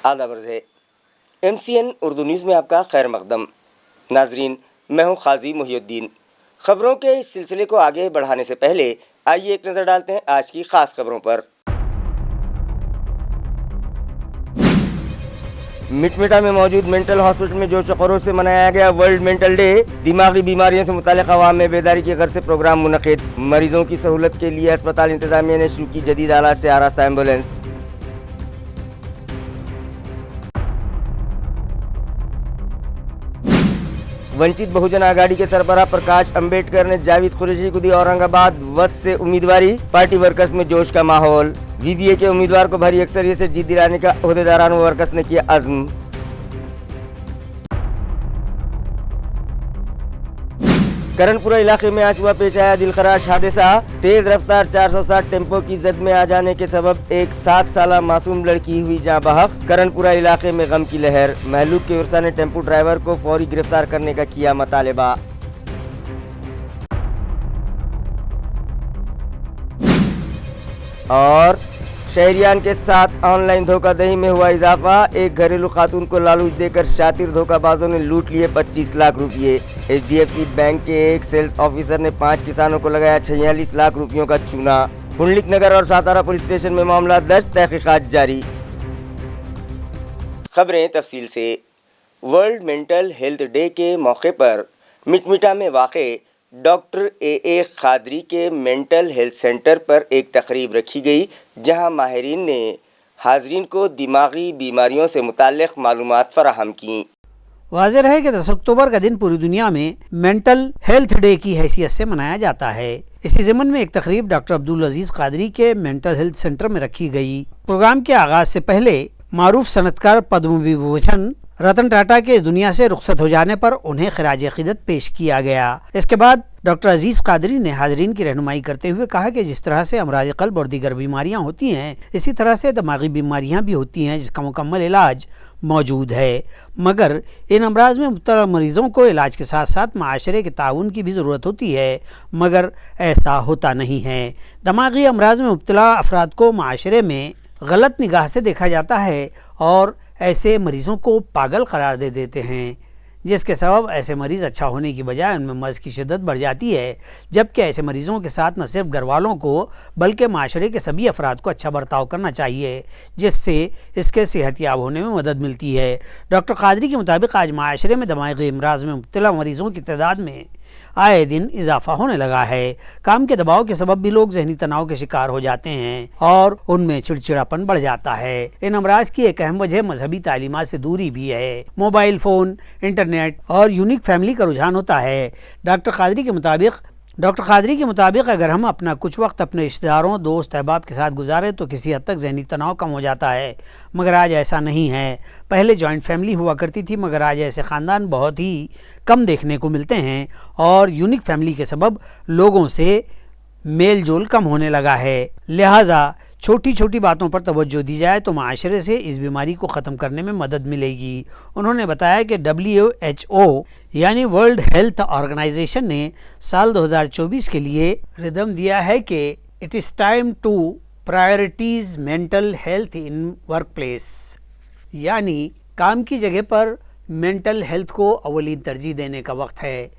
आदाब अर्ज़ है। MCN उर्दू न्यूज़ में आपका खैर मकदम। नाजरीन, मैं हूँ काजी मुहिउद्दीन। खबरों के इस सिलसिले को आगे बढ़ाने से पहले आइए एक नज़र डालते हैं आज की ख़ास खबरों पर। मिटमिटा में मौजूद मेंटल हॉस्पिटल में जोश खरोश से मनाया गया वर्ल्ड मेंटल डे। दिमागी बीमारियों से मुताल्लिक़ अवाम में बेदारी की गर्ज से प्रोग्राम मुनक़िद। मरीजों की सहूलत के लिए अस्पताल इंतज़ामिया ने शुरू की जदीद आलात से आरास्ता एम्बुलेंस। वंचित बहुजन आघाड़ी के सरबराह प्रकाश अंबेडकर ने जावेद कुरैशी को दी औरंगाबाद वस से उम्मीदवारी। पार्टी वर्कर्स में जोश का माहौल। VBA के उम्मीदवार को भारी अक्सरियत से जीत दिलाने का ओहदेदारान व वर्कर्स ने किया अज़्म। करनपुरा इलाके में आज सुबह पेश आया दिलखराश हादसा। तेज रफ्तार 460 टेम्पो की जद में आ जाने के सबब एक 7 साला मासूम लड़की हुई जाँ बहक। करनपुरा इलाके में गम की लहर। महलूक के उर्सा ने टेम्पो ड्राइवर को फौरी गिरफ्तार करने का किया मुतालबा। और शहरियान के साथ ऑनलाइन धोखाधड़ी में हुआ इजाफा। एक घरेलू खातून को लालूच देकर शातिर धोखाबाजों ने लूट लिए 25 लाख रुपये। HDFC बैंक के एक सेल्स ऑफिसर ने 5 किसानों को लगाया 46 लाख रुपयों का चूना। पुंडलिक नगर और सातारा पुलिस स्टेशन में मामला दर्ज, तहकीकात जारी। खबरें तफसील से। वर्ल्ड मेंटल हेल्थ डे के मौके पर मिटमिटा में वाक़े डॉक्टर AA कादरी के मेंटल हेल्थ सेंटर पर एक तकरीब रखी गई, जहां माहिरीन ने हाजरीन को दिमागी बीमारियों से मुताल्लिक़ मालूमात फराहम की। वाज़ेह है कि 10 अक्टूबर का दिन पूरी दुनिया में मेंटल हेल्थ डे की हैसियत से मनाया जाता है। इसी ज़मन में एक तकरीब डॉक्टर अब्दुल अजीज़ कादरी के मेंटल हेल्थ सेंटर में रखी गई। प्रोग्राम के आगाज़ से पहले मारूफ सनतकार पद्म विभूषण रतन टाटा के इस दुनिया से रुखसत हो जाने पर उन्हें खिराज अक़ीदत पेश किया गया। इसके बाद डॉक्टर अजीज़ कादरी ने हाज़रीन की रहनुमाई करते हुए कहा कि जिस तरह से अमराज़ क़ल्ब और दीगर बीमारियां होती हैं, इसी तरह से दिमागी बीमारियां भी होती हैं जिसका मुकम्मल इलाज मौजूद है, मगर इन अमराज में मुब्तला मरीज़ों को इलाज के साथ साथ माशरे के ताउन की भी ज़रूरत होती है, मगर ऐसा होता नहीं है। दिमागी अमराज में मुब्तला अफराद को माशरे में गलत निगाह से देखा जाता है और ऐसे मरीज़ों को पागल करार दे देते हैं, जिसके सबब ऐसे मरीज़ अच्छा होने की बजाय उनमें मर्ज़ की शिद्दत बढ़ जाती है। जबकि ऐसे मरीज़ों के साथ न सिर्फ घर वालों को बल्कि माशरे के सभी अफराद को अच्छा बर्ताव करना चाहिए, जिससे इसके सेहतयाब होने में मदद मिलती है। डॉक्टर कादरी के मुताबिक आज माशरे में दिमागी अमराज में मुब्तला मरीज़ों की तादाद में आए दिन इजाफा होने लगा है। काम के दबाव के सबब भी लोग जहनी तनाव के शिकार हो जाते हैं और उनमें चिड़चिड़ापन बढ़ जाता है। इन अमराज की एक अहम वजह मजहबी तालीमात से दूरी भी है। मोबाइल फ़ोन, इंटरनेट और यूनिक फैमिली का रुझान होता है। डॉक्टर कादरी के मुताबिक अगर हम अपना कुछ वक्त अपने रिश्तेदारों, दोस्त अहबाब के साथ गुजारें तो किसी हद तक जहनी तनाव कम हो जाता है, मगर आज ऐसा नहीं है। पहले जॉइंट फैमिली हुआ करती थी, मगर आज ऐसे ख़ानदान बहुत ही कम देखने को मिलते हैं और यूनिक फैमिली के सबब लोगों से मेल जोल कम होने लगा है। लिहाजा छोटी छोटी बातों पर तवज्जो दी जाए तो माशरे से इस बीमारी को ख़त्म करने में मदद मिलेगी। उन्होंने बताया कि WHO यानी वर्ल्ड हेल्थ ऑर्गेनाइजेशन ने साल 2024 के लिए रिदम दिया है कि it is time to priorities mental health in workplace, यानी काम की जगह पर मेंटल हेल्थ को अवलीन तरजीह देने का वक्त है।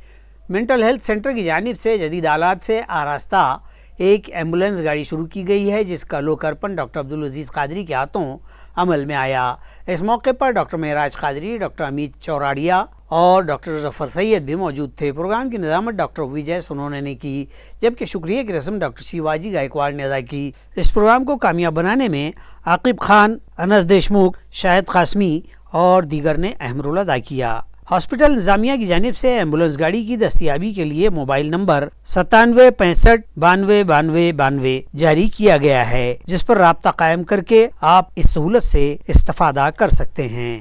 मेंटल हेल्थ सेंटर की जानिब से जदीद आलात से आरास्ता एक एम्बुलेंस गाड़ी शुरू की गई है, जिसका लोकार्पण डॉक्टर अब्दुल अजीज़ कादरी के हाथों अमल में आया। इस मौके पर डॉक्टर मेहराज कादरी, डॉक्टर अमित चौराड़िया और डॉक्टर जफर सैयद भी मौजूद थे। प्रोग्राम की निज़ामत डॉक्टर विजय सोनोने ने की, जबकि शुक्रिया की रस्म डॉक्टर शिवाजी गायकवाड़ ने अदा की। इस प्रोग्राम को कामयाब बनाने में आकिब खान, अनस देशमुख, शाहिद कासमी और दीगर ने अहम रोल अदा किया। हॉस्पिटल इंतजामिया की जानिब से एम्बुलेंस गाड़ी की दस्तियाबी के लिए मोबाइल नंबर 97 65 92 92 जारी किया गया है, जिस पर राब्ता कायम करके आप इस सहूलत से इस्तेफादा कर सकते हैं।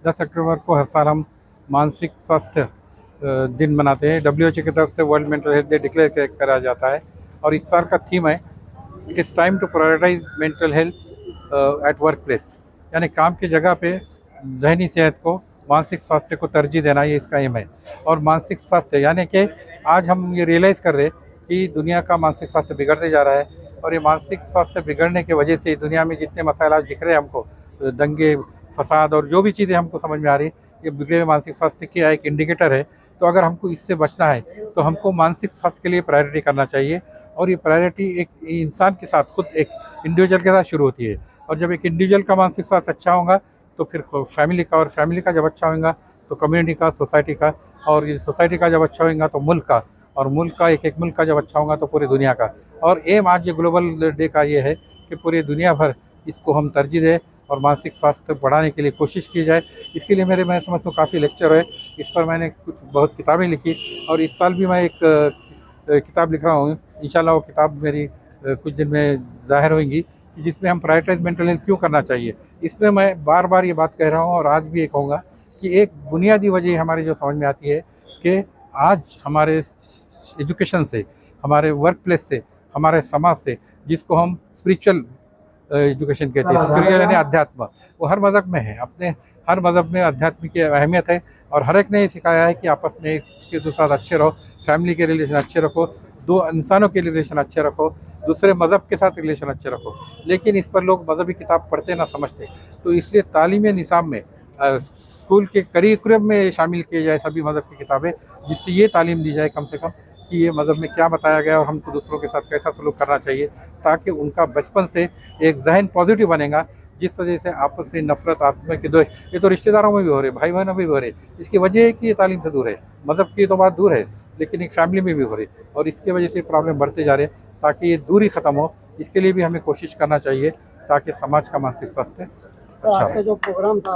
10 अक्टूबर को हर साल हम मानसिक स्वास्थ्य दिन मनाते हैं। WHO की तरफ से world mental health day declare करा जाता है और इस साल का थीम है it is time to prioritise mental health at workplace, यानी काम की जगह पे जहनी सेहत को, मानसिक स्वास्थ्य को तरजीह देना, ये इसका एम है। और मानसिक स्वास्थ्य यानी कि आज हम ये रियलाइज़ कर रहे कि दुनिया का मानसिक स्वास्थ्य बिगड़ते जा रहा है और ये मानसिक स्वास्थ्य बिगड़ने की वजह से दुनिया में जितने मसाइल आज दिख रहे हैं हमको, दंगे फसाद और जो भी चीज़ें हमको समझ में आ रही ये बिगड़े हुए मानसिक स्वास्थ्य की एक इंडिकेटर है। तो अगर हमको इससे बचना है तो हमको मानसिक स्वास्थ्य के लिए प्रायोरिटी करना चाहिए, और ये प्रायोरिटी एक इंसान के साथ, खुद एक इंडिविजुअल के साथ शुरू होती है। और जब एक इंडिविजुअल का मानसिक स्वास्थ्य अच्छा होगा तो फिर फैमिली का, और फैमिली का जब अच्छा होगा तो कम्युनिटी का, सोसाइटी का, और ये सोसाइटी का जब अच्छा होगा तो मुल्क का, और मुल्क का, एक मुल्क का जब अच्छा होगा तो पूरी दुनिया का। और एम आज ये ग्लोबल डे का ये है कि पूरी दुनिया भर इसको हम तरजीह दें और मानसिक स्वास्थ्य बढ़ाने के लिए कोशिश की जाए। इसके लिए मैं समझता हूँ काफ़ी लेक्चर है, इस पर मैंने कुछ बहुत किताबें लिखी, और इस साल भी मैं एक किताब लिख रहा हूँ। इंशाल्लाह वो किताब मेरी कुछ दिन में ज़ाहिर होगी, कि जिसमें हम प्रायोरिटाइज मेंटल हेल्थ क्यों करना चाहिए। इसमें मैं बार बार ये बात कह रहा हूँ और आज भी ये कहूँगा कि एक बुनियादी वजह हमारी जो समझ में आती है कि आज हमारे एजुकेशन से, हमारे वर्क प्लेस से, हमारे समाज से, जिसको हम स्पिरिचुअल एजुकेशन कहते हैं, स्पिरिचुअल यानी अध्यात्म, वो हर मज़हब में है। अपने हर मज़हब में अध्यात्म की अहमियत है, और हर एक ने ये सिखाया है कि आपस में एक के साथ अच्छे रहो, फैमिली के रिलेशन अच्छे रखो, दो इंसानों के रिलेशन अच्छे रखो, दूसरे मज़हब के साथ रिलेशन अच्छे रखो। लेकिन इस पर लोग मज़हबी किताब पढ़ते ना समझते, तो इसलिए तालीमी निसाब में स्कूल के करिकुलम में शामिल किए जाए सभी मज़हब की किताबें, जिससे ये तालीम दी जाए कम से कम कि ये मज़हब में क्या बताया गया और हमको दूसरों के साथ कैसा सलूक करना चाहिए, ताकि उनका बचपन से एक जहन पॉजिटिव बनेगा। जिस वजह से आपस में नफरत, आत्मा के दो, ये तो रिश्तेदारों में भी हो रहे, भाई बहनों में भी हो रहे। इसकी वजह है कि ये तालीम से दूर है, मज़हब की तो बात दूर है, लेकिन एक फैमिली में भी हो रही, और इसकी वजह से प्रॉब्लम बढ़ते जा रहे। ताकि ये दूरी ख़त्म हो, इसके लिए भी हमें कोशिश करना चाहिए, ताकि समाज का मानसिक स्वास्थ्य तो आज का जो प्रोग्राम था,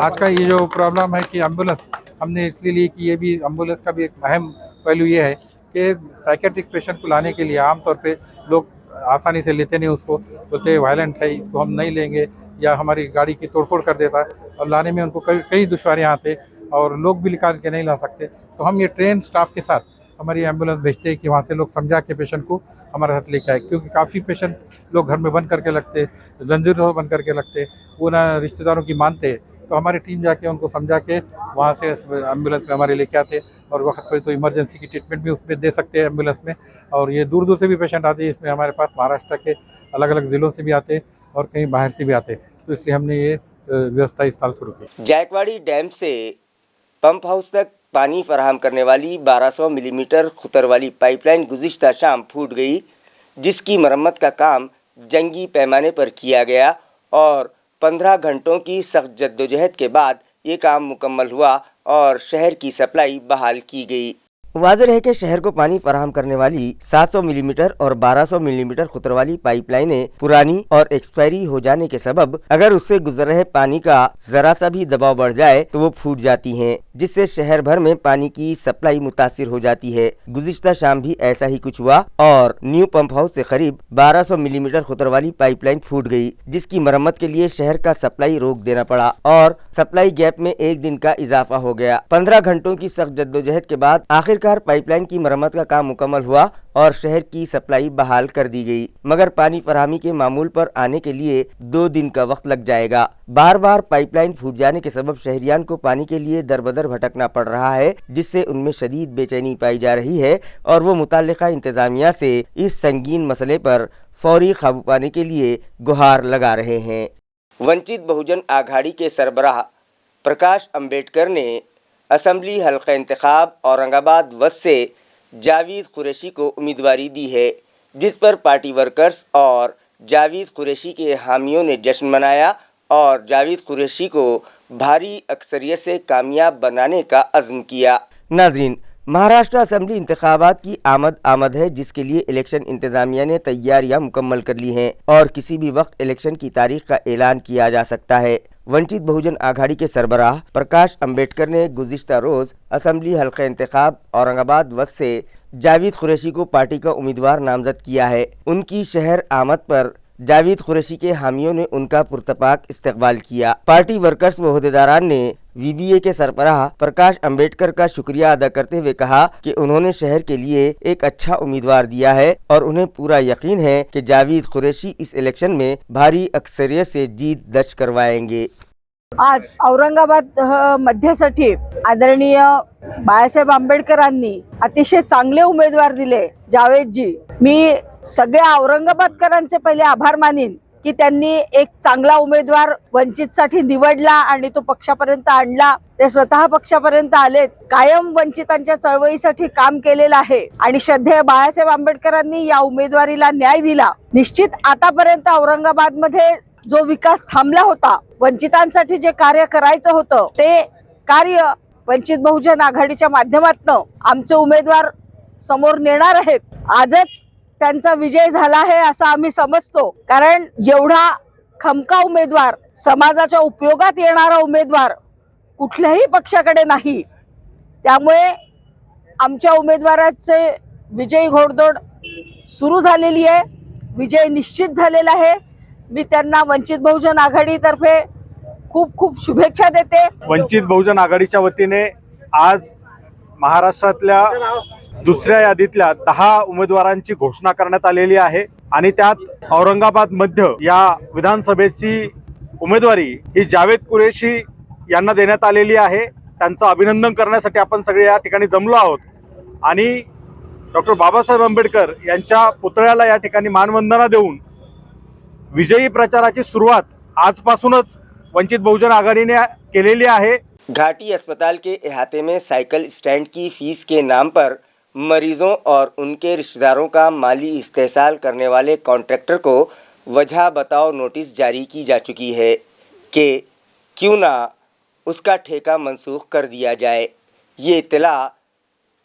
आज का ये जो प्रॉब्लम है कि एम्बुलेंस हमने इसलिए ली कि ये भी एम्बुलेंस का भी एक अहम पहलू ये है कि साइकेट्रिक पेशेंट को लाने के लिए आमतौर पे लोग आसानी से लेते नहीं, उसको बोलते वायलेंट है, इसको हम नहीं लेंगे, या हमारी गाड़ी की तोड़फोड़ कर देता है, और लाने में उनको कई दुश्वारियाँ आते, और लोग भी निकाल के नहीं ला सकते। तो हम ये ट्रेन स्टाफ के साथ हमारी एम्बुलेंस भेजते हैं कि वहाँ से लोग समझा के पेशेंट को हमारे साथ लेके आए, क्योंकि काफ़ी पेशेंट लोग घर में बंद करके लगते, जंजीरों बंद करके लगते, वो ना रिश्तेदारों की मानते। तो हमारी टीम जाके उनको समझा के वहाँ से एम्बुलेंस में हमारे लेके आते, और वक्त पर तो इमरजेंसी की ट्रीटमेंट भी उसमें दे सकते हैं एम्बुलेंस में। और ये दूर दूर से भी पेशेंट आते हैं, इसमें हमारे पास महाराष्ट्र के अलग अलग ज़िलों से भी आते और कहीं बाहर से भी आते। तो इसलिए हमने ये व्यवस्था इस साल शुरू की। जायकवाड़ी डैम से पंप हाउस तक पानी फराहम करने वाली 1200 मिलीमीटर खुतर वाली पाइपलाइन गुज़िश्ता शाम फूट गई, जिसकी मरम्मत का काम जंगी पैमाने पर किया गया, और 15 घंटों की सख्त जद्दोजहद के बाद ये काम मुकम्मल हुआ और शहर की सप्लाई बहाल की गई। वाज़ेह है कि शहर को पानी फराहम करने वाली 700 मिलीमीटर और 1200 मिलीमीटर खुतर वाली पाइपलाइनें पुरानी और एक्सपायरी हो जाने के सबब अगर उससे गुजर रहे पानी का जरा सा भी दबाव बढ़ जाए तो वो फूट जाती हैं, जिससे शहर भर में पानी की सप्लाई मुतासिर हो जाती है। गुज़िश्ता शाम भी ऐसा ही कुछ हुआ और न्यू पंप हाउस से करीब 1200 मिलीमीटर खुतर वाली पाइपलाइन फूट गई, जिसकी मरम्मत के लिए शहर का सप्लाई रोक देना पड़ा और सप्लाई गैप में एक दिन का इजाफा हो गया। 15 घंटों की सख्त जद्दोजहद के बाद आखिरकार पाइपलाइन की मरम्मत का काम मुकम्मल हुआ और शहर की सप्लाई बहाल कर दी गई, मगर पानी फराहमी के मामूल पर आने के लिए 2 दिन का वक्त लग जाएगा। बार बार पाइपलाइन फूट जाने के सबब शहरियान को पानी के लिए दरबदर भटकना पड़ रहा है, जिससे उनमें शदीद बेचैनी पाई जा रही है और वो मुताल्लिका इंतजामिया से इस संगीन मसले पर फौरी काबू पाने के लिए गुहार लगा रहे हैं। वंचित बहुजन आघाड़ी के सरबराह प्रकाश अम्बेडकर ने असम्बली हल्का इंतखाब औरंगाबाद वस्त से जावेद कुरैशी को उम्मीदवारी दी है, जिस पर पार्टी वर्कर्स और जावेद कुरैशी के हामियों ने जश्न मनाया और जावेद कुरैशी को भारी अक्सरियत से कामयाब बनाने का अज़्म किया। नाज़रीन, महाराष्ट्र असम्बली इंतखाबात की आमद है, जिसके लिए इलेक्शन इंतजामिया ने तैयारियां मुकम्मल कर ली हैं और किसी भी वक्त इलेक्शन की तारीख का ऐलान किया जा सकता है। वंचित बहुजन आघाड़ी के सरबराह प्रकाश अम्बेडकर ने गुज़िश्ता रोज़ असम्बली हल्का इंतखाब औरंगाबाद वस्त से जावेद कुरैशी को पार्टी का उम्मीदवार नामजद किया है। उनकी शहर आमद पर जावेद कुरैशी के हामियों ने उनका पुरतपाक इस्तकबाल किया। पार्टी वर्कर्स व ओहदेदारान ने वीवीए के सरबराह प्रकाश अम्बेडकर का शुक्रिया अदा करते हुए कहा कि उन्होंने शहर के लिए एक अच्छा उम्मीदवार दिया है और उन्हें पूरा यकीन है कि जावेद कुरैशी इस इलेक्शन में भारी अक्सरियत से जीत दर्ज करवाएंगे। आज औरंगाबाद मध्यसाठी आदरणीय बाळासाहेब आंबेडकरांनी अतिशय चांगले उमेदवार दिले, जावेदजी। मी सगळ्या औरंगाबादकरांचे पहिले आभार मानीन की त्यांनी एक चांगला उमेदवार वंचितसाठी निवडला आणि तो पक्षापर्यंत आणला. ते स्वतः पक्षापर्यंत आलेत. कायम वंचितांच्या चळवळीसाठी काम केलेलं आहे आणि श्रद्धेय बाळासाहेब आंबेडकरांनी या उमेदवारीला न्याय दिला. निश्चित आतापर्यंत औरंगाबाद मध्ये जो विकास थांबला होता, वंचितांसाठी जे कार्य करायचं होतं ते कार्य वंचित बहुजन आघाडीच्या माध्यमातून आमचे उमेदवार समोर नेणार आहेत. आजच त्यांचा विजय झाला आहे असं आम्ही समजतो, कारण एवढा खमका उमेदवार, समाजाच्या उपयोगात येणारा उमेदवार कुठल्याही पक्षाकडे नाही. त्यामुळे आमच्या उमेदवाराचे विजयी घोडदौड सुरू झालेली आहे. विजय निश्चित झालेला आहे. मी त्यांना वंचित बहुजन आघाडीतर्फे खूप खूप शुभेच्छा देते. वंचित बहुजन आघाडीच्या वतीने आज महाराष्ट्रातल्या दुसऱ्या यादीतल्या 10 उमेदवारांची घोषणा करण्यात आलेली आहे आणि त्यात औरंगाबाद मध्य या विधानसभेची उमेदवारी ही जावेद कुरेशी यांना देण्यात आलेली आहे. त्यांचं अभिनंदन करण्यासाठी आपण सगळे या ठिकाणी जमलो आहोत आणि डॉक्टर बाबासाहेब आंबेडकर यांच्या पुतळ्याला या ठिकाणी मानवंदना देऊन विजयी प्रचाराची सुरुवात आजपासूनच वंचित बहुजन आघाडीने केलेली आहे. घाटी अस्पताल के अहाते में साइकिल स्टैंड की फीस के नाम पर मरीजों और उनके रिश्तेदारों का माली इस्तेहसाल करने वाले कॉन्ट्रैक्टर को वजह बताओ नोटिस जारी की जा चुकी है कि क्यों ना उसका ठेका मनसूख कर दिया जाए। ये इत्तला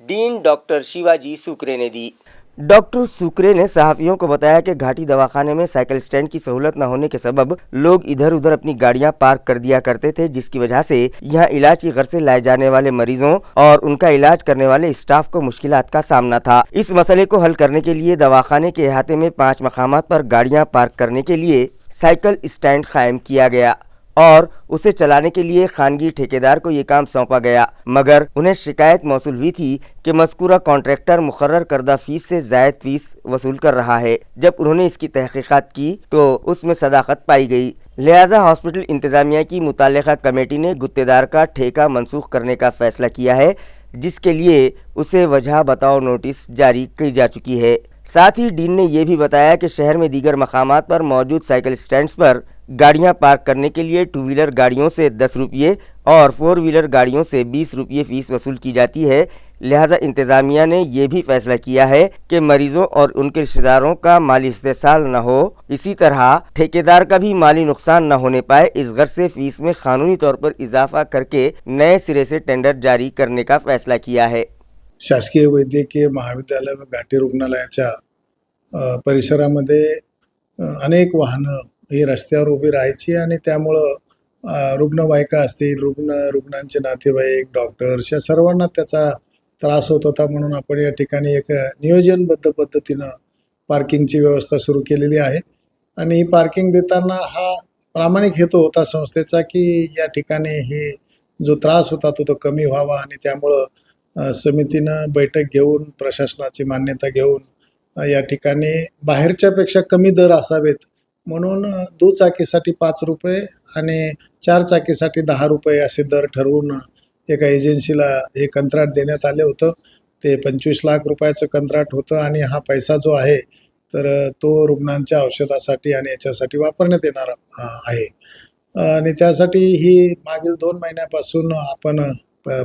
डीन डॉक्टर शिवाजी सुकरे ने दी। डॉक्टर सुकरे ने सहाफ़ियों को बताया कि घाटी दवाखाने में साइकिल स्टैंड की सहूलत न होने के सबब लोग इधर उधर अपनी गाड़ियां पार्क कर दिया करते थे, जिसकी वजह से यहां इलाज की गर्ज से लाए जाने वाले मरीजों और उनका इलाज करने वाले स्टाफ को मुश्किलात का सामना था। इस मसले को हल करने के लिए दवाखाने के अहाते में 5 मकामात पर गाड़ियां पार्क करने के लिए साइकिल स्टैंड कायम किया गया और उसे चलाने के लिए खानगी ठेकेदार को ये काम सौंपा गया, मगर उन्हें शिकायत मौसूल हुई थी कि मज़कूरा कॉन्ट्रैक्टर मुकर्रर करदा फीस से ज़ायद फीस वसूल कर रहा है। जब उन्होंने इसकी तहकीकात की तो उसमें सदाकत पाई गई, लिहाजा हॉस्पिटल इंतज़ामिया की मुताल्लिक़ा कमेटी ने गुत्तेदार का ठेका मनसूख करने का फ़ैसला किया है, जिसके लिए उसे वजह बताओ नोटिस जारी की जा चुकी है। साथ ही डीन ने यह भी बताया कि शहर में दीगर मकामात पर मौजूद साइकिल स्टैंड्स पर गाड़ियां पार्क करने के लिए 2 व्हीलर गाड़ियों से 10 रुपये और 4 व्हीलर गाड़ियों से 20 रुपये फ़ीस वसूल की जाती है। लिहाजा इंतज़ामिया ने यह भी फैसला किया है कि मरीजों और उनके रिश्तेदारों का माली इस्तेहसाल न हो, इसी तरह ठेकेदार का भी माली नुकसान न होने पाए, इस गर्ज से फ़ीस में कानूनी तौर पर इजाफा करके नए सिरे से टेंडर जारी करने का फैसला किया है। शासकीय वैद्यकीय महाविद्यालय व घाटी रुग्णालयाच्या परिसरामध्ये अनेक वाहनं ही रस्त्यावर उभी राहायची आणि त्यामुळं रुग्णवाहिका असतील, रुग्णांचे नातेवाईक, डॉक्टर्स या सर्वांना त्याचा त्रास होत होता. म्हणून आपण या ठिकाणी एक नियोजनबद्ध पद्धतीनं पार्किंगची व्यवस्था सुरू केलेली आहे आणि ही पार्किंग देताना हा प्रामाणिक हेतू होता संस्थेचा की या ठिकाणी हे जो त्रास होता तो कमी व्हावा आणि त्यामुळं समितीनं बैठक घेऊन प्रशासनाची मान्यता घेऊन या ठिकाणी बाहेरच्यापेक्षा कमी दर असावेत म्हणून दुचाकीसाठी 5 रुपये आणि 4 चाकीसाठी 10 रुपये असे दर ठरवून एका एजन्सीला हे कंत्राट देण्यात आले होतं. ते 25 लाख रुपयाचं कंत्राट होतं आणि हा पैसा जो आहे तर तो रुग्णांच्या औषधासाठी आणि याच्यासाठी वापरण्यात येणार आहे आणि त्यासाठी ही मागील 2 महिन्यापासून आपण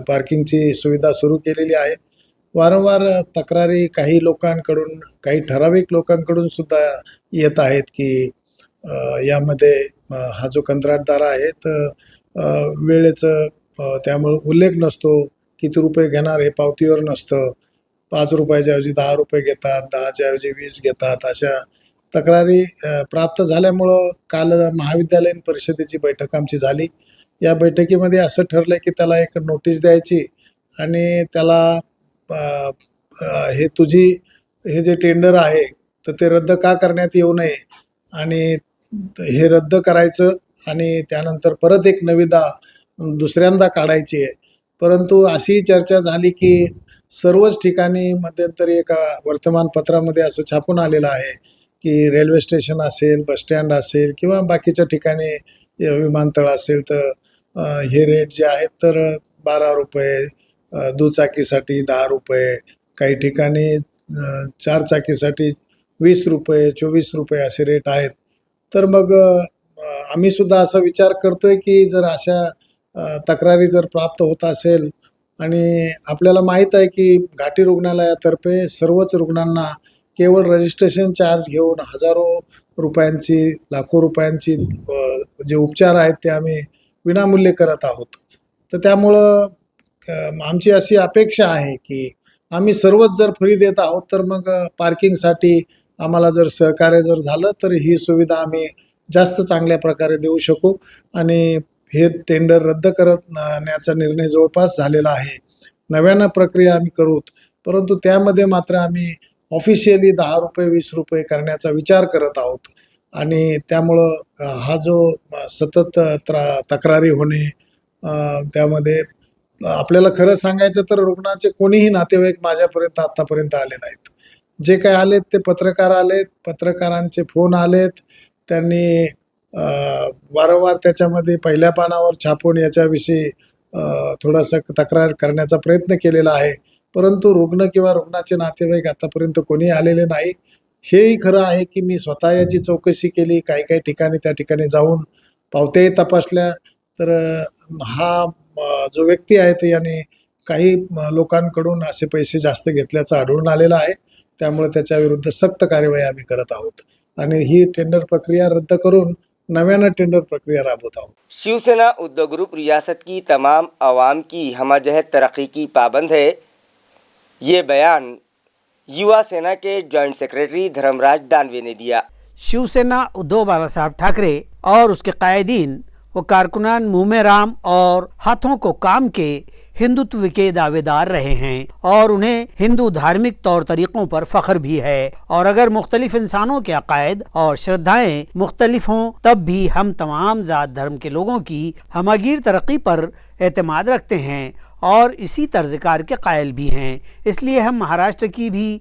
पार्किंगची सुविधा सुरू केलेली आहे. वारंवार तक्रारी काही लोकांकडून, काही ठराविक लोकांकडून सुद्धा येत आहेत की यामध्ये हा जो कंत्राटदार आहे तर वेळेचं त्यामुळे उल्लेख नसतो, किती रुपये घेणार हे पावतीवर नसतं, 5 रुपयाच्या ऐवजी 10 रुपये घेतात, 10च्या ऐवजी 20 घेतात, अशा तक्रारी प्राप्त झाल्यामुळं काल महाविद्यालयीन परिषदेची बैठक आमची झाली. या बैठकीमध्ये असं ठरलं की त्याला एक नोटीस द्यायची आणि त्याला हे जे टेंडर आहे तर ते रद्द का करण्यात येऊ नये आणि हे रद्द करायचं आणि त्यानंतर परत एक निविदा दुसऱ्यांदा काढायची आहे. परंतु अशी चर्चा झाली की सर्वच ठिकाणी मध्यंतरी एका वर्तमानपत्रामध्ये असं छापून आलेलं आहे की रेल्वे स्टेशन असेल, बसस्टँड असेल किंवा बाकीच्या ठिकाणी विमानतळ असेल तर हे रेट जे आहेत तर 12 रुपये, दुचाकीसाठी 10 रुपये, काही ठिकाणी 4 चाकीसाठी 20 रुपये, 24 रुपये असे रेट आहेत. तर मग आम्ही सुद्धा असा विचार करतोय की जर अशा तक्रारी जर प्राप्त होत असेल आणि आपल्याला माहीत आहे की घाटी रुग्णालयातर्फे सर्वच रुग्णांना केवळ रजिस्ट्रेशन चार्ज घेऊन हजारो रुपयांची लाखो रुपयांची जे उपचार आहेत ते आम्ही विनामूल्य करत आहोत. तर त्यामुळं आमची अशी अपेक्षा आहे की आम्ही सर्वच जर फ्री देत आहोत तर मग पार्किंगसाठी आम्हाला जर सहकार्य जर झालं तर ही सुविधा आम्ही जास्त चांगल्या प्रकारे देऊ शकू आणि हे टेंडर रद्द करण्याचा निर्णय जवळपास झालेला आहे. नव्यानं प्रक्रिया आम्ही करूत, परंतु त्यामध्ये मात्र आम्ही ऑफिशियली 10 रुपये 20 रुपये करण्याचा विचार करत आहोत आणि त्यामुळं हा जो सतत तक्रारी होणे त्यामध्ये आपल्याला खरं सांगायचं तर रुग्णाचे कोणीही नातेवाईक माझ्यापर्यंत आत्तापर्यंत आले नाहीत. जे काय आलेत ते पत्रकार आलेत, पत्रकारांचे फोन आलेत, त्यांनी वारंवार त्याच्यामध्ये पहिल्या पानावर छापून याच्याविषयी थोडासा तक्रार करण्याचा प्रयत्न केलेला आहे, परंतु रुग्ण किंवा रुग्णाचे नातेवाईक आतापर्यंत कोणी आलेले नाही. हेही खरं आहे की मी स्वतः याची चौकशी केली, काही काही ठिकाणी त्या ठिकाणी जाऊन पावत्याही तपासल्या, तर हा जो व्यक्ती आहे ते याने काही लोकांकडून असे पैसे जास्त घेतल्याचं आढळून आलेलं आहे. त्यामुळे त्याच्या विरुद्ध सक्त कार्यवाही आम्ही करत आहोत आणि ही टेंडर प्रक्रिया रद्द करून नव्यानं टेंडर प्रक्रिया राबवत आहोत. शिवसेना उद्धव ग्रुप रियासत की तमाम आवाम की हमजहत तरक्की की पाबंद है, ये बयान युवा सेना के जॉइंट सेक्रेटरी धर्मराज दानवे ने दिया. शिवसेना उद्धव बाला साहब ठाकरे और उसके कायदीन व कारकुनान मुंह में राम और हाथों को काम के हिंदुत्व के दावेदार रहे हैं और उन्हें हिंदू धार्मिक तौर तरीक़ों पर फ़ख्र भी है. और अगर मुख्तलिफ इंसानों के अकायद और श्रद्धाएं मुख्तलिफ हों तब भी हम तमाम ज़ात धर्म के लोगों की हमगीर तरक्की पर एतमाद रखते हैं और इसी तर्ज़ कार के कायल भी हैं. इसलिए हम महाराष्ट्र की भी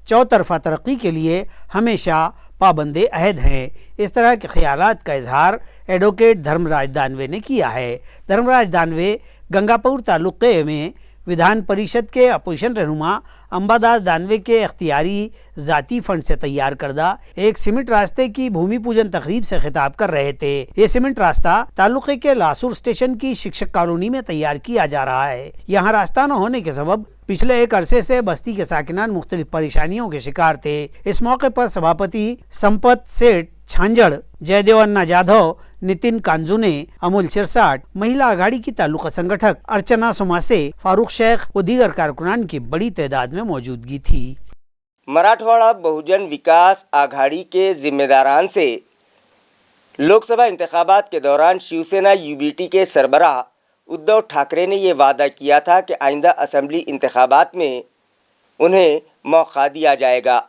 चौतरफा तरक्की के लिए हमेशा पाबंद अहद हैं. इस तरह के ख्यालात का इजहार एडवोकेट धर्मराज दानवे ने किया है. धर्मराज दानवे गंगापुर तालुके में विधान परिषद के अपोजिशन रहनुमा अंबादास दानवे के इख्तियारी ज़ाती फंड से तैयार करदा एक सीमेंट रास्ते की भूमि पूजन तकरीब से खिताब कर रहे थे. ये सीमेंट रास्ता तालुके के लासूर स्टेशन की शिक्षक कॉलोनी में तैयार किया जा रहा है. यहाँ रास्ता न होने के सबब पिछले एक अरसे से बस्ती के साकिनान मुख्तलिफ परेशानियों के शिकार थे. इस मौके पर सभापति संपत सेठ छांजड़, जयदेव अन्ना जाधव, नितिन कांजुने, अमोल सिरसाट, महिला आघाड़ी की तालुका संगठक अर्चना सुमासे, फारूक शेख व दीगर कारकुनान की बड़ी तादाद में मौजूदगी थी. मराठवाड़ा बहुजन विकास आघाड़ी के जिम्मेदारान से लोकसभा इंतखाबात के दौरान शिवसेना यूबीटी के सरबराह उद्धव ठाकरे ने ये वादा किया था कि आइंदा असेंबली इंतखाबात में उन्हें मौका दिया जाएगा,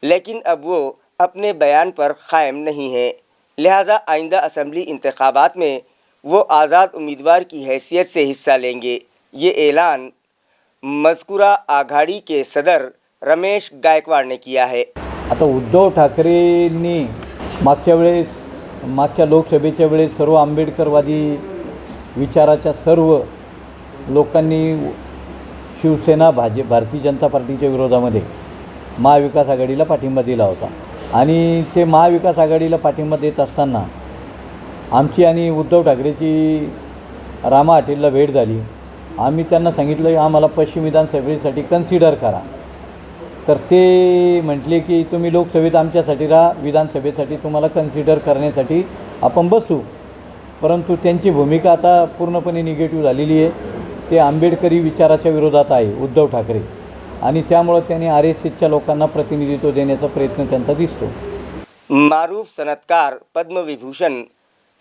लेकिन अब वो अपने बयान पर कायम नहीं है. लिहाजा आइंदा असेंबली इंतखाबात में वो आज़ाद उम्मीदवार की हैसियत से हिस्सा लेंगे. ये ऐलान मज़कूरा आघाड़ी के सदर रमेश गायकवाड ने किया है. आता उद्धव ठाकरेंनी मागच्या लोकसभेच्या वेळेस सर्व आंबेडकरवादी विचाराच्या सर्व लोकांनी शिवसेना भारतीय जनता पार्टीच्या विरोधामध्ये महाविकास आघाडीला पाठिंबा दिला होता आणि ते महाविकास आघाडीला पाठिंबा देत असताना आमची आणि उद्धव ठाकरेची रामा हॉटेलला भेट झाली. आम्ही त्यांना सांगितलं की आम्हाला पश्चिम विधानसभेसाठी कन्सिडर करा, तर ते म्हटले की तुम्ही लोकसभेत आमच्यासाठी राहा, विधानसभेसाठी तुम्हाला कन्सिडर करण्यासाठी आपण बसू. परंतु त्यांची भूमिका आता पूर्णपणे निगेटिव्ह झालेली आहे. ते आंबेडकरी विचाराच्या विरोधात आहे उद्धव ठाकरे आणि त्यामुळे त्यांनी RSSच्या लोकांना प्रतिनिधित्व देण्याचा प्रयत्न त्यांचा दिसतो. मारूफ सनतकार पद्म विभूषण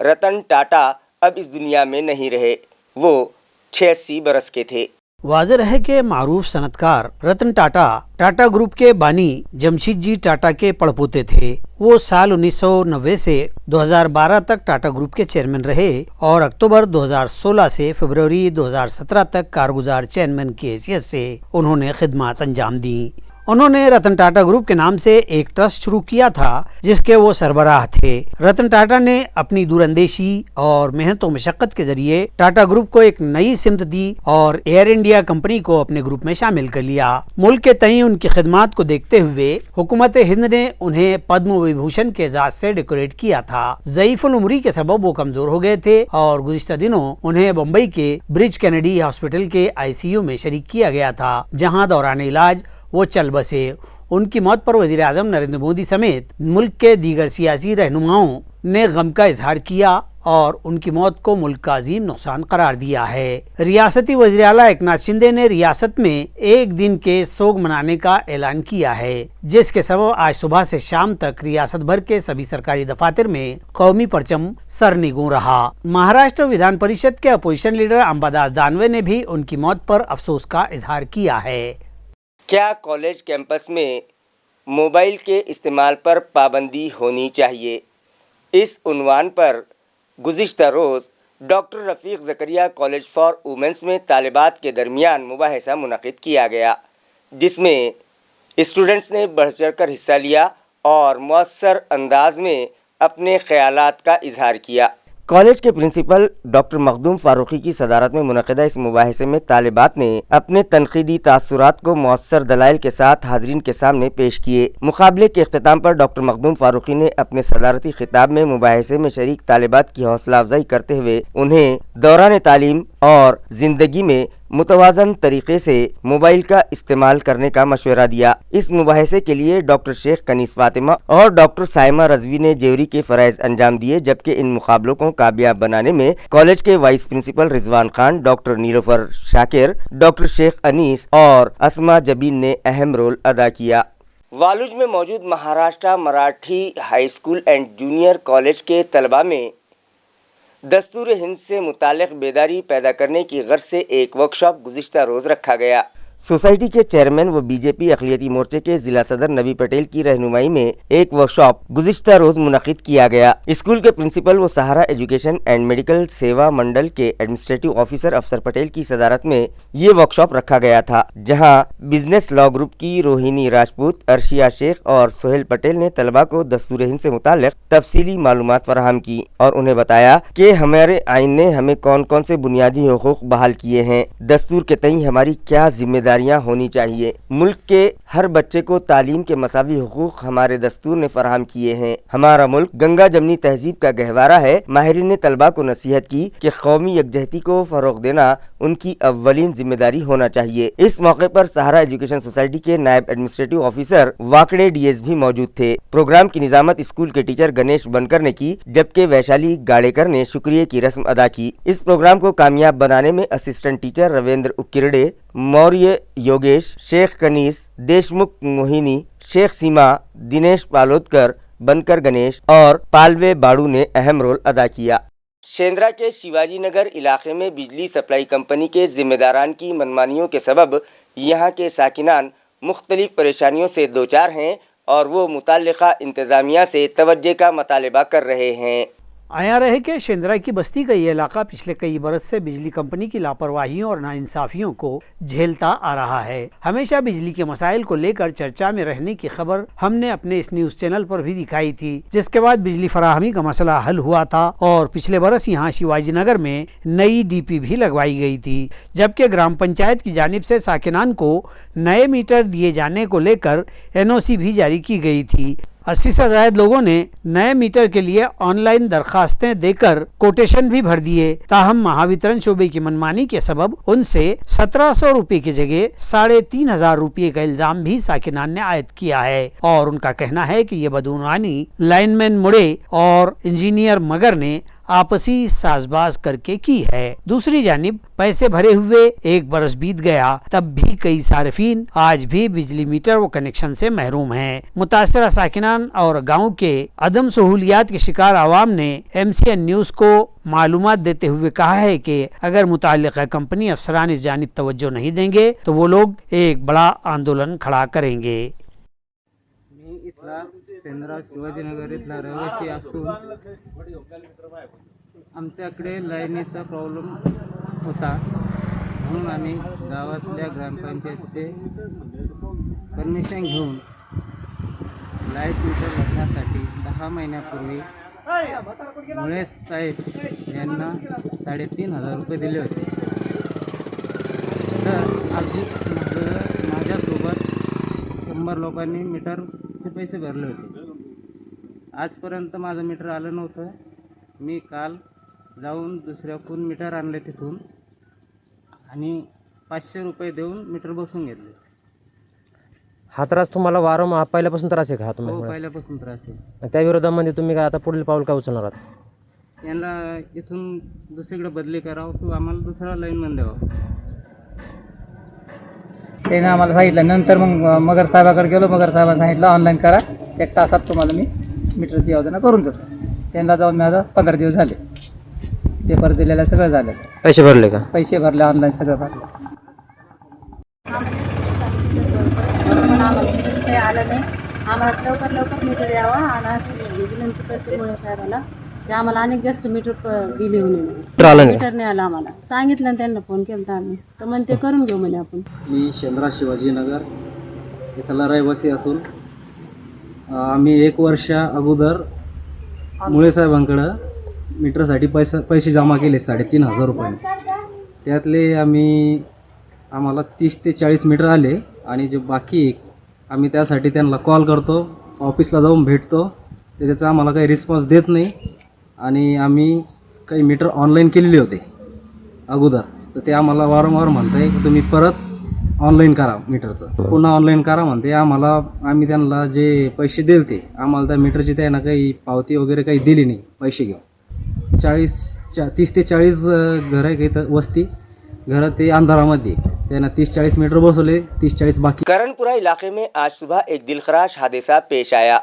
रतन टाटा अब इस दुनिया में नहीं रहे. वो 86 बरस के थे. वाज़ेह है कि मारूफ सनतकार रतन टाटा टाटा ग्रुप के बानी जमशेद जी टाटा के पड़पोते थे. वो साल 1990 से 2012 तक टाटा ग्रुप के चेयरमैन रहे और अक्टूबर 2016 से फरवरी 2017 तक कारगुजार चेयरमैन की हैसियत से उन्होंने खिदमत अंजाम दी. उन्होंने रतन टाटा ग्रुप के नाम से एक ट्रस्ट शुरू किया था जिसके वो सरबराह थे। रतन टाटा ने अपनी दूरंदेशी और मेहनत और मशक्कत के जरिए टाटा ग्रुप को एक नई सिमत दी और एयर इंडिया कंपनी को अपने ग्रुप में शामिल कर लिया। मुल्क के तई उनकी खिदमत को देखते हुए हुकूमत हिंद ने उन्हें पद्म विभूषण के एजाज से डेकोरेट किया था। ज़ईफुल उम्री के सबब वो कमजोर हो गए थे और गुज़िश्ता दिनों उन्हें बम्बई के ब्रिज कैनेडी हॉस्पिटल के ICU में शरीक किया गया था, जहां दौरान इलाज वो चल बसे। उनकी मौत पर वज़ीर आज़म नरेंद्र मोदी समेत मुल्क के दीगर सियासी रहनुमाओं ने गम का इजहार किया और उनकी मौत को मुल्क का अजीम नुकसान करार दिया है। रियासती वज़ीर आला एकनाथ शिंदे ने रियासत में एक दिन के सोग मनाने का ऐलान किया है, जिसके सबब आज सुबह से शाम तक रियासत भर के सभी सरकारी दफातर में कौमी परचम सरनिगू रहा। महाराष्ट्र विधान परिषद के अपोजिशन लीडर अंबादास दानवे ने भी उनकी मौत पर अफसोस का इजहार किया है। क्या कॉलेज कैंपस में मोबाइल के इस्तेमाल पर पाबंदी होनी चाहिए? इस उन्वान पर गुज़िश्ता रोज़ doctor Rafiq Zakaria college for women's में तालिबात के दरमियान मुबाहिसा मुनक़िद किया गया, जिसमें स्टूडेंट्स ने बढ़ चढ़ कर हिस्सा लिया और मौसर अंदाज में अपने ख़यालात का इजहार किया। कॉलेज के प्रिंसिपल डॉक्टर मखदूम फारूकी की सदारत में मुनक़िदा इस मुबाहिसे में तालिबात ने अपने तनक़ीदी तासुरात को मौसर दलाइल के साथ हाज़रीन के सामने पेश किए। मुकाबले के अख्तिताम पर डॉक्टर मखदूम फारूकी ने अपने सदारती खिताब में मुबाहिसे में शरीक तालिबात की हौसला अफजाई करते हुए उन्हें दौरान तालीम और ज़िंदगी में मुतवाज़न तरीक़े से मोबाइल का इस्तेमाल करने का मशवरा दिया। इस मुबाहिसे के लिए डॉक्टर शेख कनीस फातिमा और डॉक्टर साइमा रजवी ने जेवरी के फ़राइज़ अंजाम दिए, जबकि इन मुकाबलों को कामयाब बनाने में कॉलेज के vice principal Rizwan Khan, doctor Nilofar Shakir, doctor Sheikh Anees और अस्मा जबीन ने अहम रोल अदा किया। वालुज में मौजूद Maharashtra Marathi high school and junior college के तलबा में दस्तूर हिंद से मुतालिक बेदारी पैदा करने की गर्ज से एक वर्कशॉप गुज़िश्ता रोज़ रखा गया। सोसाइटी के चेयरमैन व बीजेपी अक़लियती मोर्चे के जिला सदर नबी पटेल की रहनुमाई में एक वर्कशॉप गुज़िश्ता रोज़ मुनक़िद किया गया। स्कूल के प्रिंसिपल व सहारा एजुकेशन एंड मेडिकल सेवा मंडल के एडमिनिस्ट्रेटिव ऑफिसर अफसर पटेल की सदारत में ये वर्कशॉप रखा गया था, जहां बिजनेस लॉ ग्रुप की रोहिणी राजपूत, अर्शिया शेख और सोहेल पटेल ने तलबा को दस्तूर हिंद से मुताल्लिक़ तफसीली मालूमात फराहम की और उन्हें बताया कि हमारे आइन ने हमें कौन कौन से बुनियादी हुकूक बहाल किए हैं, दस्तूर के तई हमारी क्या जिम्मेदारियां होनी चाहिए, मुल्क के हर बच्चे को तालीम के मसावी हुकूक हमारे दस्तूर ने फराहम किए हैं। हमारा मुल्क गंगा जमनी तहजीब का गहवारा है। माहिरीन ने तलबा को नसीहत की कि कौमी यकजहती को फ़रोग़ देना उनकी अव्वलीन जिम्मेदारी होना चाहिए। इस मौके पर सहारा एजुकेशन सोसाइटी के नायब एडमिनिस्ट्रेटिव ऑफिसर वाकड़े DS भी मौजूद थे। प्रोग्राम की निजामत स्कूल के टीचर गणेश बनकर ने की, जबकि वैशाली गाड़ेकर ने शुक्रिया की रस्म अदा की। इस प्रोग्राम को कामयाब बनाने में असिस्टेंट टीचर रविंद्र उकिरडे, मौर्य योगेश, शेख कनीस, देशमुख मोहिनी, शेख सीमा, दिनेश पालोदकर, बनकर गणेश और पालवे बाड़ू ने अहम रोल अदा किया। शेंद्रा के शिवाजी नगर इलाके में बिजली सप्लाई कंपनी के जिम्मेदारान की मनमानियों के सबब यहाँ के साकिनान मुख्तलिफ परेशानियों से दोचार हैं और वो मुताल्लिका इंतज़ामिया से तवज्जो का मुतालबा कर रहे हैं। आया रहे कि शेंद्रा की बस्ती का ये इलाका पिछले कई बरस से बिजली कंपनी की लापरवाहियों और नाइंसाफियों को झेलता आ रहा है। हमेशा बिजली के मसाइल को लेकर चर्चा में रहने की खबर हमने अपने इस न्यूज चैनल पर भी दिखाई थी, जिसके बाद बिजली फराहमी का मसला हल हुआ था और पिछले बरस यहाँ शिवाजी नगर में नई DP भी लगवाई गई थी, जबकि ग्राम पंचायत की जानिब से साकिनान को नए मीटर दिए जाने को लेकर NOC भी जारी की गई थी। 80 से ज्यादा लोगों ने नए मीटर के लिए ऑनलाइन दरखास्तें देकर कोटेशन भी भर दिए। ताहम महावितरण शोबे की मनमानी के सबब उनसे 1700 रुपए की जगह 3500 रुपए का इल्जाम भी साकिनान ने आयद किया है और उनका कहना है कि ये बदउनवानी लाइनमैन मुड़े और इंजीनियर मगर ने आपसी साजबाज करके की है। दूसरी जानिब पैसे भरे हुए एक बरस बीत गया, तब भी कई सार्फिन आज भी बिजली मीटर व कनेक्शन से महरूम हैं। मुतासरा साकिनान और गांव के अदम सहूलियात के शिकार आवाम ने MCN न्यूज को मालूमात देते हुए कहा है कि अगर मुताल्लिका कंपनी अफसरान इस जानिब तवज्जो नहीं देंगे तो वो लोग एक बड़ा आंदोलन खड़ा करेंगे। इथला शेंद्रा शिवाजीनगर इथला रहिवासी असून आमच्याकडे लाईनीचा प्रॉब्लेम होता, म्हणून आम्ही गावातल्या ग्रामपंचायतचे परमिशन घेऊन लाईट मीटर बसण्यासाठी 10 महिन्यापूर्वी मुळे साहेब यांना 3,500 रुपये दिले होते. तर अजून माझ्यासोबत 100 लोकांनी मीटरचे पैसे भरले होते. आजपर्यंत माझं मीटर आलं नव्हतं. मी काल जाऊन दुसऱ्याकडून मीटर आणले तिथून आणि 500 रुपये देऊन मीटर बसवून घेतले. हा त्रास तुम्हाला वारंवार पहिल्यापासून त्रास आहे का हा हो, तुम्हाला? पहिल्यापासून त्रास आहे. त्या विरोधामध्ये तुम्ही काय आता पुढील पाऊल काय उचलणार आहात? यांना इथून दुसरीकडे बदली करावं किंवा आम्हाला दुसऱ्या लाईनमध्ये द्यावं. त्याने आम्हाला सांगितलं. नंतर मग मगर साहेबाकडे गेलो. मगर साहेबांनी सांगितलं ऑनलाईन करा, 1 तासात तुम्हाला मी मीटरची योजना करून देतो. त्यांना जाऊन मी आता 15 दिवस झाले. पेपर दिलेलं सगळं झालं. पैसे भरले का? पैसे भरले, ऑनलाईन सगळं भरलं. काही आलं नाही. आम्हाला लवकर मीटर यावं आणि विनंती करते मुळे साहेबाला की आम्हाला अनेक जास्त मीटर बिल येऊ नये. मीटर नाही आलं आम्हाला. सांगितलं त्यांना, फोन केला आम्ही तर म्हणे ते करून घेऊ म्हणे आपण. मी चंद्रा शिवाजीनगर इथला रहिवासी असून आम्ही 1 वर्ष अगोदर मुळे साहेबांकडं मीटरसाठी पैसे जमा केले 3,500 रुपये. त्यातले आम्हाला 30 ते 40 मीटर आले आणि जे बाकी आम्ही त्यासाठी त्यांना कॉल करतो, ऑफिसला जाऊन भेटतो. त्याचा आम्हाला काही रिस्पॉन्स देत नाही आणि आम्ही काही मीटर ऑनलाईन केलेले होते अगोदर, तर ते आम्हाला वारंवार म्हणत आहे की तुम्ही परत ऑनलाईन करा मीटरचं, पुन्हा ऑनलाईन करा म्हणते. आम्ही त्यांना जे पैसे दिले ते आम्हाला त्या मीटरची त्यांना काही पावती वगैरे काही दिली नाही पैसे घेऊन. 30 ते 40 घरं आहे इथं वस्ती घरं, ते अंधारामध्ये त्यांना 30-40 मीटर बसवले, 30-40 बाकी. करणपुरा इलाके में आज सुबह एक दिलखराश हादसा पेश आया.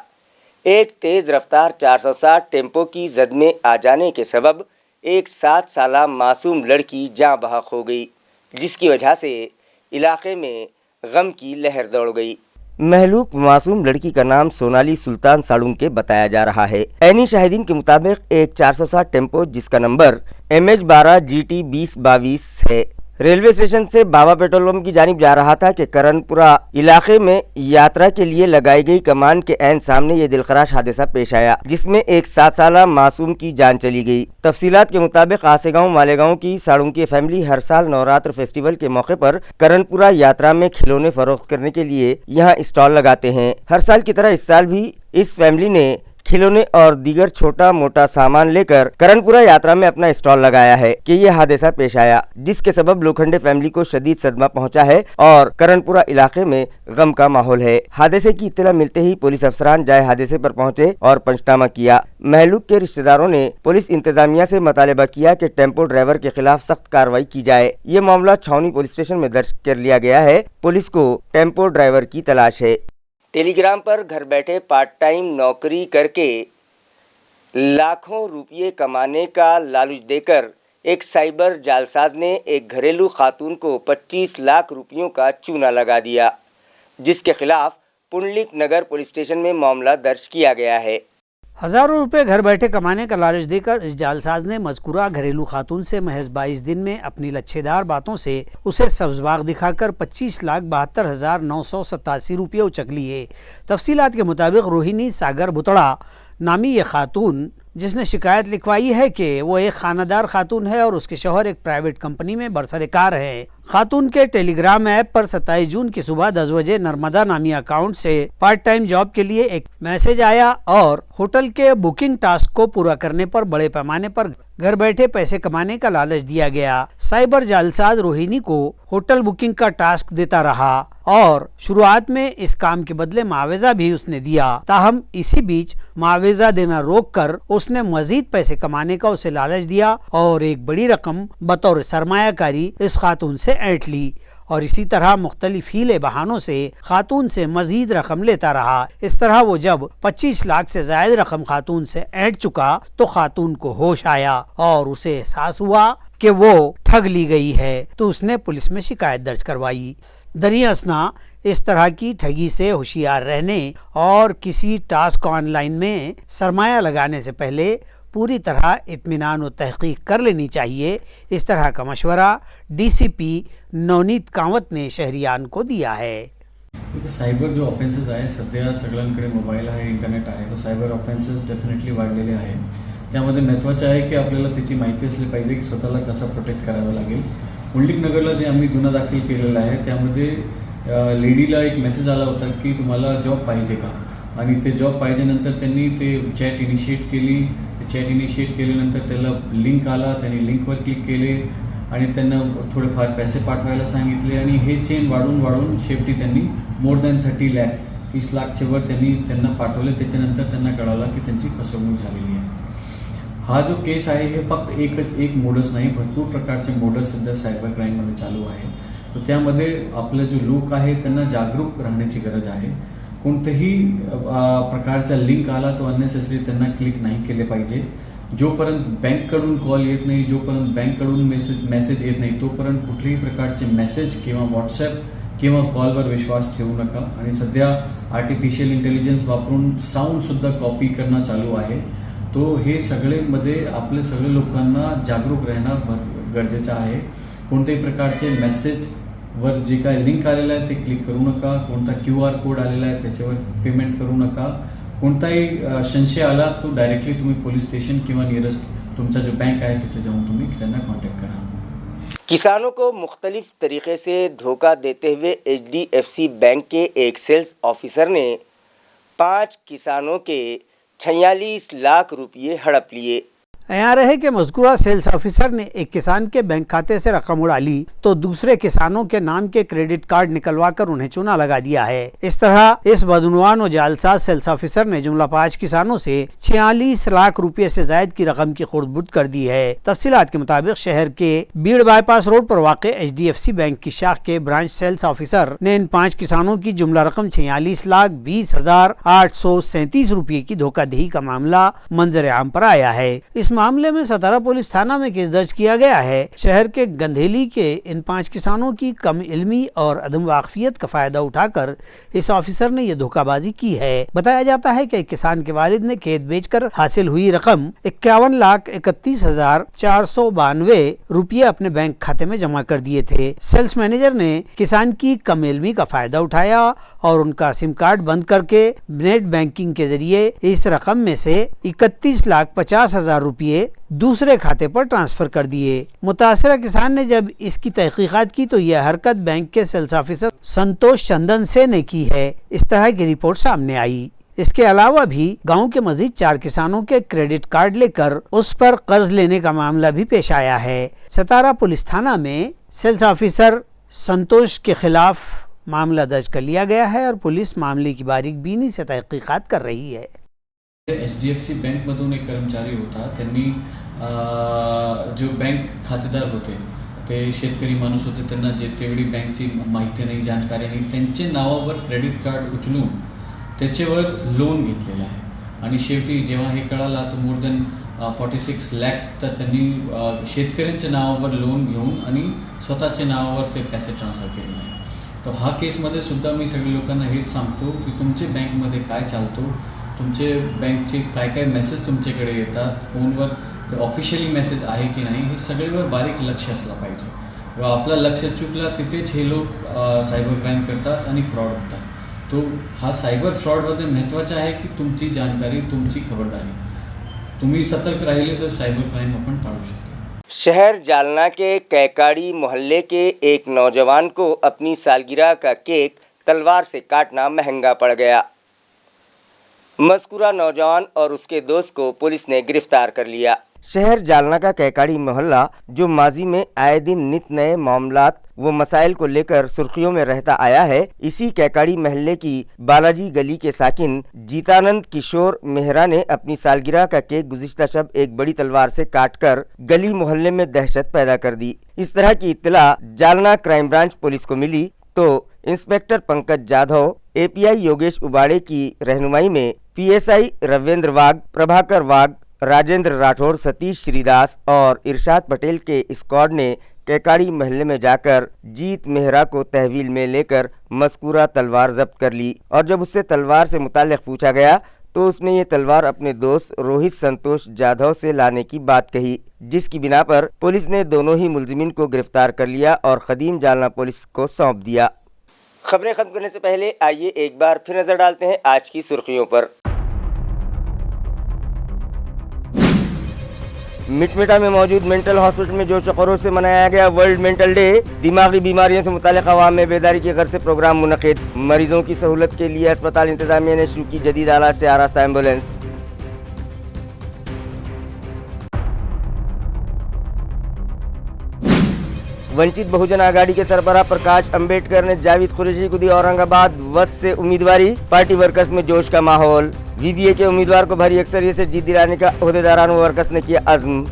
एक तेज रफ्तार 460 टेम्पो की जद में आ जाने के सबब एक 7 साला मासूम लड़की जाँ बहक हो गई, जिसकी वजह से इलाके में गम की लहर दौड़ गई. महलूक मासूम लड़की का नाम सोनाली सुल्तान साड़ुंके बताया जा रहा है. ऐनी शाहिदीन के मुताबिक एक 460 टेम्पो जिसका नंबर MH12 GT 2022 है, रेलवे स्टेशन से बाबा पेट्रोल पंप की जानिब जा रहा था कि करणपुरा इलाके में यात्रा के लिए लगाई गई कमान के ऐन सामने ये दिलखराश हादसा पेश आया, जिसमें एक 7 साला मासूम की जान चली गई. तफसीलात के मुताबिक आसेगांव मालेगांव की साड़ुंके फैमिली हर साल नवरात्र फेस्टिवल के मौके पर करणपुरा यात्रा में खिलौने फरोख्त करने के लिए यहाँ स्टॉल लगाते हैं. हर साल की तरह इस साल भी इस फैमिली ने खिलौने और दीगर छोटा मोटा सामान लेकर करणपुरा यात्रा में अपना स्टॉल लगाया है कि ये हादसा पेश आया, जिसके सबब लोखंडे फैमिली को शदीद सदमा पहुंचा है और करणपुरा इलाके में गम का माहौल है. हादसे की इत्तला मिलते ही पुलिस अफसरान जाए हादसे पर पहुंचे और पंचनामा किया. महलूक के रिश्तेदारों ने पुलिस इंतजामिया से मुतालबा किया कि टेम्पो ड्राइवर के खिलाफ सख्त कार्रवाई की जाए. ये मामला छावनी पुलिस स्टेशन में दर्ज कर लिया गया है. पुलिस को टेम्पो ड्राइवर की तलाश है. टेलीग्राम पर घर बैठे पार्ट टाइम नौकरी करके लाखों रुपये कमाने का लालच देकर एक साइबर जालसाज ने एक घरेलू खातून को 25 लाख रुपयों का चूना लगा दिया, जिसके खिलाफ पुंडलिक नगर पुलिस स्टेशन में मामला दर्ज किया गया है. हजारों रुपए घर बैठे कमाने का लालच देकर इस जालसाज ने मजकूरा घरेलू खातून से महज 22 दिन में अपनी लच्छेदार बातों से उसे सब्जबाग दिखाकर 25,72,987 रुपये उचक लिए. तफसीलात के मुताबिक रोहिणी सागर बुतड़ा नामी ये खातून, जिसने शिकायत लिखवाई है कि वो एक खानादार खातून है और उसके शौहर एक प्राइवेट कंपनी में बरसरकार है. खातून के टेलीग्राम ऐप पर 27 जून की सुबह 10 बजे नर्मदा नामी अकाउंट से पार्ट टाइम जॉब के लिए एक मैसेज आया और होटल के बुकिंग टास्क को पूरा करने पर बड़े पैमाने पर घर बैठे पैसे कमाने का लालच दिया गया. साइबर जालसाज रोहिणी को होटल बुकिंग का टास्क देता रहा और शुरुआत में इस काम के बदले मुआवजा भी उसने दिया. ताहम इसी बीच मुआवजा देना रोककर उसने मजीद पैसे कमाने का उसे लालच दिया और एक बड़ी रकम बतौर सरमायाकारी इस खातून से ऐंठ ली और इसी तरह मुख्तलिफ हीले बहानों से खातून से मजीद रकम लेता रहा. इस तरह वो जब 25 लाख से जायद रकम खातून से ऐंठ चुका तो खातून को होश आया और उसे एहसास हुआ कि वो ठग ली गई है, तो उसने पुलिस में शिकायत दर्ज करवाई. दरियासना इस तरह की ठगी से होशियार रहने और किसी टास्क ऑनलाइन में सरमाया लगाने से पहले पूरी तरह इत्मीनान और तहकीक कर लेनी चाहिए. इस तरह का मशवरा DCP नवनीत कांवत ने शहरियान को दिया है. सायबर जो ऑफेन्सेस आहे सध्या सगळ्यांकडे मोबाईल आहे, इंटरनेट आहे, तर सायबर ऑफेन्सेस डेफिनेटली वाढलेले आहे. त्यामध्ये महत्त्वाचं आहे की आपल्याला त्याची माहिती असली पाहिजे की स्वतःला कसं प्रोटेक्ट करावं लागेल. उल्लेखनगरला जे आम्ही गुन्हा दाखल केलेला आहे त्यामध्ये लेडीला एक मेसेज आला होता की तुम्हाला जॉब पाहिजे का, आणि ते जॉब पाहिजेनंतर त्यांनी ते चॅट इनिशिएट केली. ते चॅट इनिशिएट केल्यानंतर त्याला लिंक आला, त्यांनी लिंकवर क्लिक केले आणि त्यांना थोडेफार पैसे पाठवायला सांगितले आणि हे चेन वाढून शेवटी त्यांनी मोर दॅन 30 लाख 30 लाखच्या वर त्यांना पाठवले. त्याच्यानंतर त्यांना कळालं की त्यांची फसवणूक झालेली आहे. हा जो केस आहे हे फक्त एक मोडस नाही, भरपूर प्रकारचे मोडस सध्या सायबर क्राईममध्ये चालू आहे. तर त्यामध्ये आपले जो लोक आहे त्यांना जागरूक राहण्याची गरज आहे. कोणत्याही प्रकारचा लिंक आला तो अननेसेसरी त्यांना क्लिक नाही केले पाहिजे. जोपर्यंत बँककडून कॉल येत नाही, जोपर्यंत बँककडून मेसेज येत नाही, तोपर्यंत कुठल्याही प्रकारचे मेसेज किंवा व्हॉट्सॲप किंवा कॉलवर विश्वास ठेवू नका. आणि सध्या आर्टिफिशियल इंटेलिजन्स वापरून साऊंडसुद्धा कॉपी करणं चालू आहे. तो हे सगळेमध्ये आपले सगळे लोकांना जागरूक राहणं गरजेचं आहे. कोणत्याही प्रकारचे मेसेजवर जे काय लिंक आलेलं आहे ते क्लिक करू नका. कोणता QR कोड आलेला आहे त्याच्यावर पेमेंट करू नका. कोणताही संशय आला तो डायरेक्टली तुम्ही पोलीस स्टेशन किंवा नियरेस्ट तुमचा जो बैंक आहे तिथे जाऊन तुम्ही त्यांना कॉन्टैक्ट करा. किसानों को मुख्तलिफ तरीके से धोखा देते हुए HDFC बैंक के एक सेल्स ऑफिसर ने 5 किसानों के 46 लाख रुपये हड़प लिए. यहाँ रहे कि मज़कूरा सेल्स ऑफिसर ने एक किसान के बैंक खाते से रकम उड़ा ली तो दूसरे किसानों के नाम के क्रेडिट कार्ड निकलवा कर उन्हें चूना लगा दिया है. इस तरह इस बदनुवान और जालसाज सेल्स ऑफिसर ने जुमला 5 किसानों से 46 लाख रुपये से जायद की रकम की खुर्द-बुर्द कर दी है. तफसीलात के मुताबिक शहर के बीड़ बाईपास रोड पर वाक़ HDFC बैंक की शाख के ब्रांच सेल्स ऑफिसर ने इन 5 किसानों की जुमला रकम 46,20,837 रुपये की धोखाधड़ी का मामला मंजर आम पर आया है. इस मामले में सतारा पुलिस थाना में केस दर्ज किया गया है. शहर के गंधेली के इन 5 किसानों की कम इल्मी और अदम वाकफियत का फायदा उठाकर इस ऑफिसर ने यह धोखाबाजी की है. बताया जाता है कि एक किसान के वालिद ने खेत बेचकर हासिल हुई रकम 51,31,492 रुपये अपने बैंक खाते में जमा कर दिए थे. सेल्स मैनेजर ने किसान की कम इल्मी का फायदा उठाया और उनका सिम कार्ड बंद करके नेट बैंकिंग के जरिए इस रकम में से 31,50,000 रुपये दूसरे खाते पर ट्रांसफर कर दिए. मुतासरा किसान ने जब इसकी तहकीकात की तो यह हरकत बैंक के सेल्स ऑफिसर संतोष चंदन से ने की है. इस तरह की रिपोर्ट सामने आई. इसके अलावा भी गांव के मजीद 4 किसानों के क्रेडिट कार्ड लेकर उस पर कर्ज लेने का मामला भी पेश आया है. सतारा पुलिस थाना में सेल्स ऑफिसर संतोष के खिलाफ मामला दर्ज कर लिया गया है और पुलिस मामले की बारीकबीनी से तहकीकात कर रही है. HDFC बँकमधून एक कर्मचारी होता. त्यांनी जो बँक खातेदार होते ते शेतकरी माणूस होते. त्यांना जे तेवढी बँकची माहिती नाही, जानकारी नाही. त्यांचे नावावर क्रेडिट कार्ड उचलून त्याच्यावर लोन घेतलेलं आहे आणि शेवटी जेव्हा हे कळालं तर मोर दॅन 46 लाख तर त्यांनी शेतकऱ्यांच्या नावावर लोन घेऊन आणि स्वतःच्या नावावर ते पैसे ट्रान्सफर केलेले आहे. तर हा केसमध्ये सुद्धा मी सगळ्या लोकांना हेच सांगतो की तुमचे बँकमध्ये काय चालतो, तुमचे बँकचे काय काय मेसेज तुमच्याकडे येतात, फोनवर ते ऑफिशियली मेसेज आहे की नाही, हे सगळ्यावर बारीक लक्ष असलं पाहिजे. आपलं लक्ष चुकलं तिथेच हे लोक सायबर क्राईम करतात आणि फ्रॉड होतात. तो हा सायबर फ्रॉडमध्ये महत्त्वाचा आहे की तुमची जानकारी, तुमची खबरदारी, तुम्ही सतर्क राहिले तर सायबर क्राईम आपण टाळू शकतो. शहर जालना के कैकाड़ी मोहल्ले के एक नौजवान को अपनी सालगिरह का केक तलवार से काटना महंगा पड़ गया. मज़कूरा नौजवान और उसके दोस्त को पुलिस ने गिरफ्तार कर लिया. शहर जालना का कैकाड़ी मोहल्ला जो माजी में आए दिन नित नए मामलात व मसाइल को लेकर सुर्खियों में रहता आया है, इसी कैकाड़ी महल्ले की बालाजी गली के साकिन जीतानंद किशोर मेहरा ने अपनी सालगिरह का केक गुज़िश्ता शब एक बड़ी तलवार से काटकर गली मोहल्ले में दहशत पैदा कर दी. इस तरह की इत्तला जालना क्राइम ब्रांच पुलिस को मिली तो इंस्पेक्टर पंकज जाधव, API योगेश उबाड़े की रहनुमाई में PSI रविंद्र वाघ, प्रभाकर वाघ, राजेंद्र राठौड़, सतीश श्रीदास और इरशाद पटेल के स्क्वाड ने कैकाड़ी महल्ले में जाकर जीत मेहरा को तहवील में लेकर मज़कूरा तलवार जब्त कर ली. और जब उससे तलवार से मुताल्लिक़ पूछा गया तो उसने ये तलवार अपने दोस्त रोहित संतोष जाधव से लाने की बात कही, जिसकी बिना पर पुलिस ने दोनों ही मुलजिमीन को गिरफ्तार कर लिया और खदीम जालना पुलिस को सौंप दिया. खबरें खत्म करने से पहले आइए एक बार फिर नजर डालते हैं आज की सुर्खियों पर। मिटमिटा में मौजूद मेंटल हॉस्पिटल में जोश खरोश से मनाया गया वर्ल्ड मेंटल डे। दिमागी बीमारियों से मुताल्लिक़ अवाम में बेदारी के गर्ज से प्रोग्राम मुनक़िद। मरीजों की सहूलत के लिए अस्पताल इंतजामिया ने शुरू की जदीद आलात से आरास्ता एम्बुलेंस। वंचित बहुजन आघाड़ी के सरबराह प्रकाश अंबेडकर ने जावेद कुरैशी को दी औरंगाबाद वस से उम्मीदवारी। पार्टी वर्कर्स में जोश का माहौल। वीवीए के उम्मीदवार को भारी अक्सरियत से जीत दिलाने का ओहदेदारान व वर्कर्स ने किया अज़्म।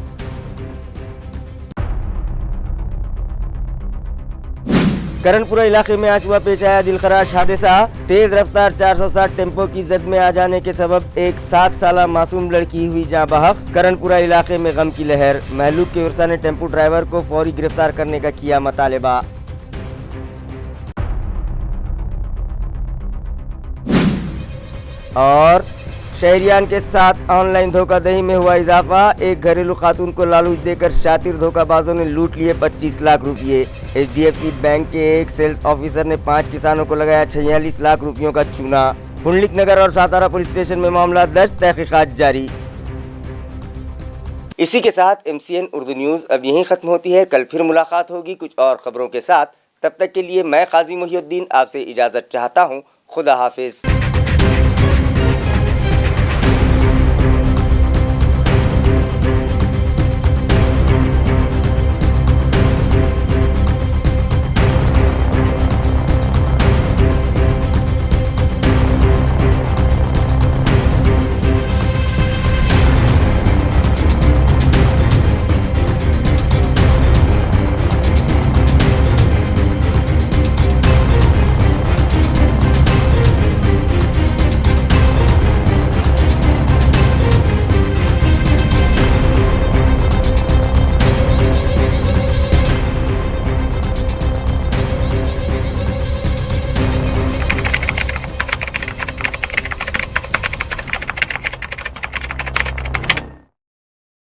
करनपुरा इलाके में आज सुबह पेश आया दिलखराश हादसा। तेज रफ्तार 460 टेम्पो की जद में आ जाने के सबब एक 7 साला मासूम लड़की हुई जाँ बहक। करनपुरा इलाके में गम की लहर। महलूक के उर्सा ने टेम्पो ड्राइवर को फौरी गिरफ्तार करने का किया मुतालबा। और शहरियान के साथ ऑनलाइन धोखाधड़ी में हुआ इजाफा। एक घरेलू खातून को लालूच देकर शातिर धोखाबाजों ने लूट लिए 25 लाख रुपये। HDFC बैंक के एक सेल्स ऑफिसर ने 5 किसानों को लगाया 46 लाख रुपयों का चूना। पुंडलिक नगर और सातारा पुलिस स्टेशन में मामला दर्ज, तहकीकात जारी। इसी के साथ MCN उर्दू न्यूज़ अब यहीं ख़त्म होती है। कल फिर मुलाकात होगी कुछ और ख़बरों के साथ। तब तक के लिए मैं काजी मोहिउद्दीन आपसे इजाज़त चाहता हूँ। खुदा हाफिज़।